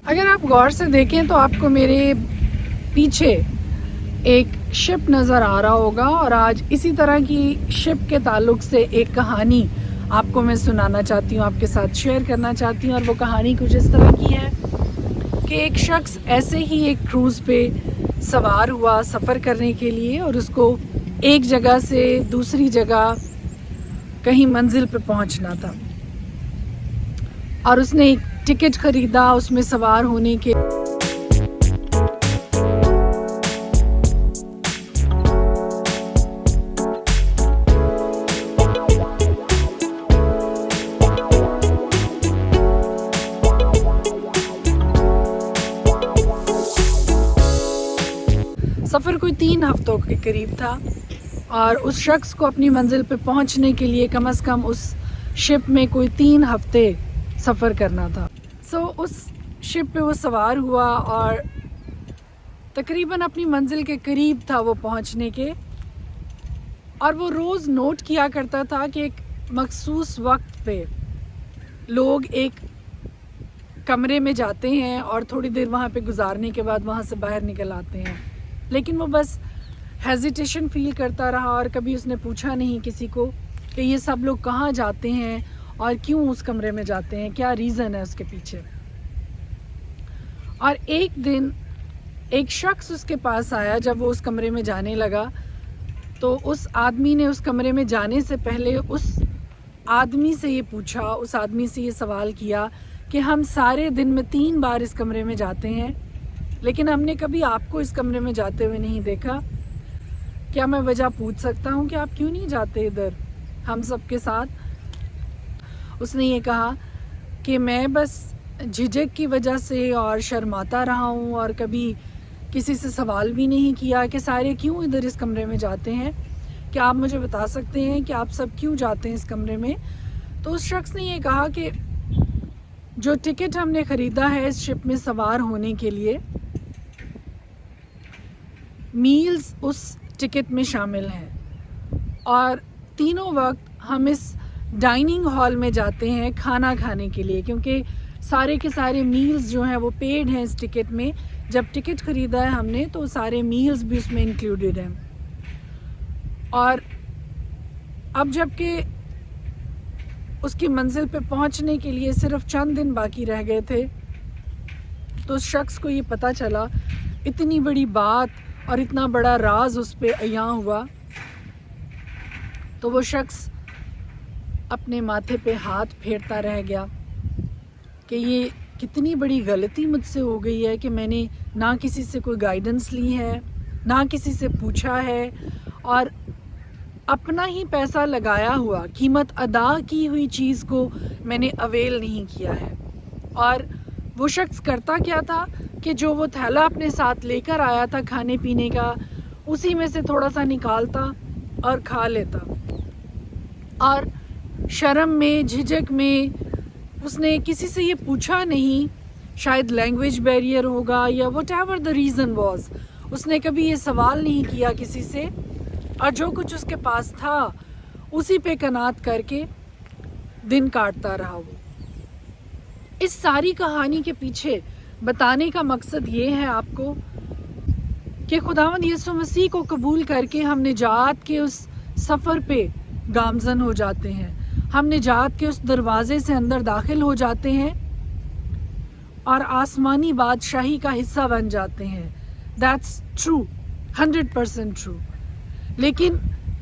اگر آپ غور سے دیکھیں تو آپ کو میرے پیچھے ایک شپ نظر آ رہا ہوگا، اور آج اسی طرح کی شپ کے تعلق سے ایک کہانی آپ کو میں سنانا چاہتی ہوں، آپ کے ساتھ شیئر کرنا چاہتی ہوں. اور وہ کہانی کچھ اس طرح کی ہے کہ ایک شخص ایسے ہی ایک کروز پہ سوار ہوا سفر کرنے کے لیے، اور اس کو ایک جگہ سے دوسری جگہ کہیں منزل پہ پہنچنا تھا، اور اس نے ایک ٹکٹ خریدا اس میں سوار ہونے کے. سفر کوئی 3 ہفتوں کے قریب تھا، اور اس شخص کو اپنی منزل پہ پہنچنے کے لیے کم از کم اس شپ میں کوئی 3 ہفتے سفر کرنا تھا. اس شپ پہ وہ سوار ہوا اور تقریباً اپنی منزل کے قریب تھا وہ پہنچنے کے، اور وہ روز نوٹ کیا کرتا تھا کہ ایک مخصوص وقت پہ لوگ ایک کمرے میں جاتے ہیں اور تھوڑی دیر وہاں پہ گزارنے کے بعد وہاں سے باہر نکل آتے ہیں. لیکن وہ بس ہیزیٹیشن فیل کرتا رہا، اور کبھی اس نے پوچھا نہیں کسی کو کہ یہ سب لوگ کہاں جاتے ہیں اور کیوں اس کمرے میں جاتے ہیں، کیا ریزن ہے اس کے پیچھے. اور ایک دن ایک شخص اس کے پاس آیا. جب وہ اس کمرے میں جانے لگا تو اس آدمی نے اس کمرے میں جانے سے پہلے اس آدمی سے یہ پوچھا، اس آدمی سے یہ سوال کیا کہ ہم سارے دن میں 3 بار اس کمرے میں جاتے ہیں، لیکن ہم نے کبھی آپ کو اس کمرے میں جاتے ہوئے نہیں دیکھا. کیا میں وجہ پوچھ سکتا ہوں کہ آپ کیوں نہیں جاتے ادھر ہم سب کے ساتھ؟ اس نے یہ کہا کہ میں بس جھجک کی وجہ سے اور شرماتا رہا ہوں، اور کبھی کسی سے سوال بھی نہیں کیا کہ سارے کیوں ادھر اس کمرے میں جاتے ہیں. کیا آپ مجھے بتا سکتے ہیں کہ آپ سب کیوں جاتے ہیں اس کمرے میں؟ تو اس شخص نے یہ کہا کہ جو ٹکٹ ہم نے خریدا ہے اس شپ میں سوار ہونے کے لیے، میلز اس ٹکٹ میں شامل ہیں، اور تینوں وقت ہم اس ڈائننگ ہال میں جاتے ہیں کھانا کھانے کے لیے، کیونکہ سارے کے سارے میلز جو ہیں وہ پیڈ ہیں اس ٹکٹ میں. جب ٹکٹ خریدا ہے ہم نے تو سارے میلز بھی اس میں انکلوڈیڈ ہیں. اور اب جب کہ اس کی منزل پہ پہنچنے کے لیے صرف چند دن باقی رہ گئے تھے، تو اس شخص کو یہ پتہ چلا، اتنی بڑی بات اور اتنا بڑا راز اس پہ عیاں ہوا. تو وہ شخص اپنے ماتھے پہ ہاتھ پھیرتا رہ گیا کہ یہ کتنی بڑی غلطی مجھ سے ہو گئی ہے کہ میں نے نہ کسی سے کوئی گائیڈنس لی ہے، نہ کسی سے پوچھا ہے، اور اپنا ہی پیسہ لگایا ہوا، قیمت ادا کی ہوئی چیز کو میں نے اویل نہیں کیا ہے. اور وہ شخص کرتا کیا تھا کہ جو وہ تھیلا اپنے ساتھ لے کر آیا تھا کھانے پینے کا، اسی میں سے تھوڑا سا نکالتا اور کھا لیتا. اور شرم میں، جھجک میں اس نے کسی سے یہ پوچھا نہیں، شاید لینگویج بیریئر ہوگا یا whatever the reason was, اس نے کبھی یہ سوال نہیں کیا کسی سے، اور جو کچھ اس کے پاس تھا اسی پہ قناعت کر کے دن کاٹتا رہا. وہ اس ساری کہانی کے پیچھے بتانے کا مقصد یہ ہے آپ کو کہ خداوند یسوع مسیح کو قبول کر کے ہم نجات کے اس سفر پہ گامزن ہو جاتے ہیں، ہم نجات کے اس دروازے سے اندر داخل ہو جاتے ہیں اور آسمانی بادشاہی کا حصہ بن جاتے ہیں. That's true, 100% true. لیکن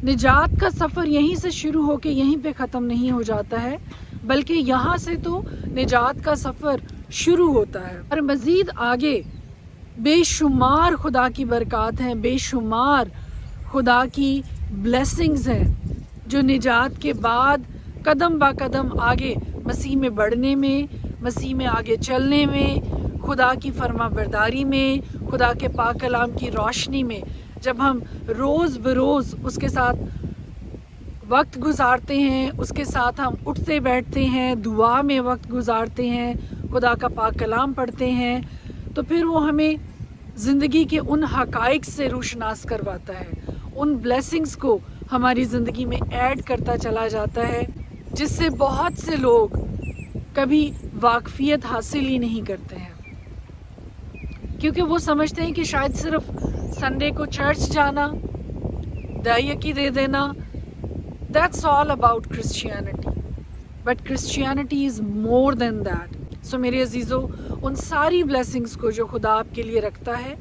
نجات کا سفر یہیں سے شروع ہو کے یہیں پہ ختم نہیں ہو جاتا ہے، بلکہ یہاں سے تو نجات کا سفر شروع ہوتا ہے، اور مزید آگے بے شمار خدا کی برکات ہیں، بے شمار خدا کی بلیسنگز ہیں جو نجات کے بعد قدم با قدم آگے مسیح میں بڑھنے میں، مسیح میں آگے چلنے میں، خدا کی فرما برداری میں، خدا کے پاک کلام کی روشنی میں، جب ہم روز بروز اس کے ساتھ وقت گزارتے ہیں، اس کے ساتھ ہم اٹھتے بیٹھتے ہیں، دعا میں وقت گزارتے ہیں، خدا کا پاک کلام پڑھتے ہیں، تو پھر وہ ہمیں زندگی کے ان حقائق سے روشناس کرواتا ہے، ان بلیسنگز کو ہماری زندگی میں ایڈ کرتا چلا جاتا ہے، جس سے بہت سے لوگ کبھی واقفیت حاصل ہی نہیں کرتے ہیں. کیونکہ وہ سمجھتے ہیں کہ شاید صرف سنڈے کو چرچ جانا، دائی کی دے دینا، that's all about Christianity. But Christianity is more than that. So میرے عزیزو، ان ساری بلیسنگز کو جو خدا آپ کے لیے رکھتا ہے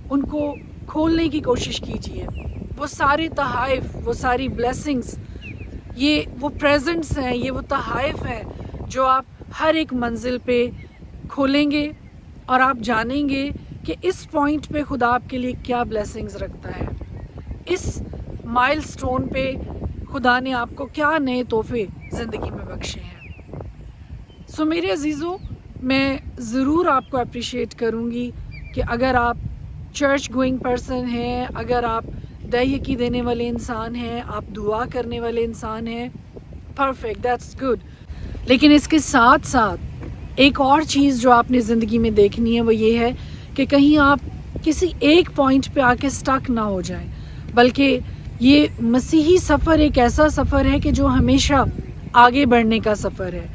ان کو کھولنے کی کوشش کیجیے. وہ سارے تحائف، وہ ساری بلیسنگز، یہ وہ پریزنٹس ہیں، یہ وہ تحائف ہیں جو آپ ہر ایک منزل پہ کھولیں گے اور آپ جانیں گے کہ اس پوائنٹ پہ خدا آپ کے لیے کیا بلیسنگز رکھتا ہے، اس مائل سٹون پہ خدا نے آپ کو کیا نئے تحفے زندگی میں بخشے ہیں. سو میرے عزیزوں، میں ضرور آپ کو اپریشیٹ کروں گی کہ اگر آپ چرچ گوئنگ پرسن ہیں، اگر آپ دہیکی دینے والے انسان ہیں، آپ دعا کرنے والے انسان ہیں، پرفیکٹ، دیٹس گڈ. لیکن اس کے ساتھ ساتھ ایک اور چیز جو آپ نے زندگی میں دیکھنی ہے وہ یہ ہے کہ کہیں آپ کسی ایک پوائنٹ پہ آ کے سٹک نہ ہو جائیں، بلکہ یہ مسیحی سفر ایک ایسا سفر ہے کہ جو ہمیشہ آگے بڑھنے کا سفر ہے.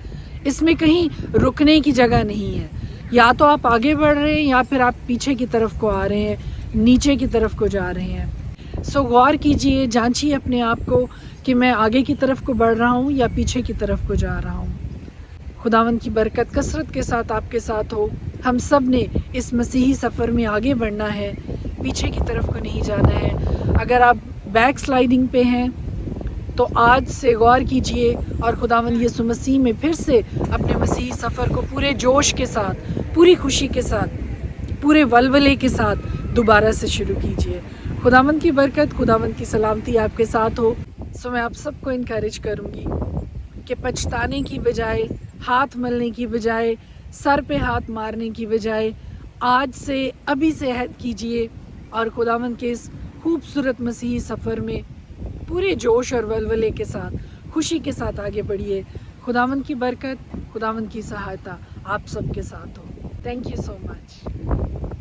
اس میں کہیں رکنے کی جگہ نہیں ہے. یا تو آپ آگے بڑھ رہے ہیں یا پھر آپ پیچھے کی طرف کو آ رہے ہیں، نیچے کی طرف کو جا رہے ہیں. سو غور کیجئے، جانچیے اپنے آپ کو کہ میں آگے کی طرف کو بڑھ رہا ہوں یا پیچھے کی طرف کو جا رہا ہوں. خداوند کی برکت کثرت کے ساتھ آپ کے ساتھ ہو. ہم سب نے اس مسیحی سفر میں آگے بڑھنا ہے، پیچھے کی طرف کو نہیں جانا ہے. اگر آپ بیک سلائیڈنگ پہ ہیں تو آج سے غور کیجئے اور خداوند یسوع مسیح میں پھر سے اپنے مسیحی سفر کو پورے جوش کے ساتھ، پوری خوشی کے ساتھ، پورے ولولے کے ساتھ دوبارہ سے شروع کیجئے. خداوند کی برکت، خداوند کی سلامتی آپ کے ساتھ ہو. سو میں آپ سب کو انکریج کروں گی کہ پچھتانے کی بجائے، ہاتھ ملنے کی بجائے، سر پہ ہاتھ مارنے کی بجائے آج سے ابھی سے عہد کیجئے اور خداوند کے اس خوبصورت مسیحی سفر میں پورے جوش اور ولولے کے ساتھ، خوشی کے ساتھ آگے بڑھیے. خداوند کی برکت، خداوند کی سہایتا آپ سب کے ساتھ ہو. Thank you so much.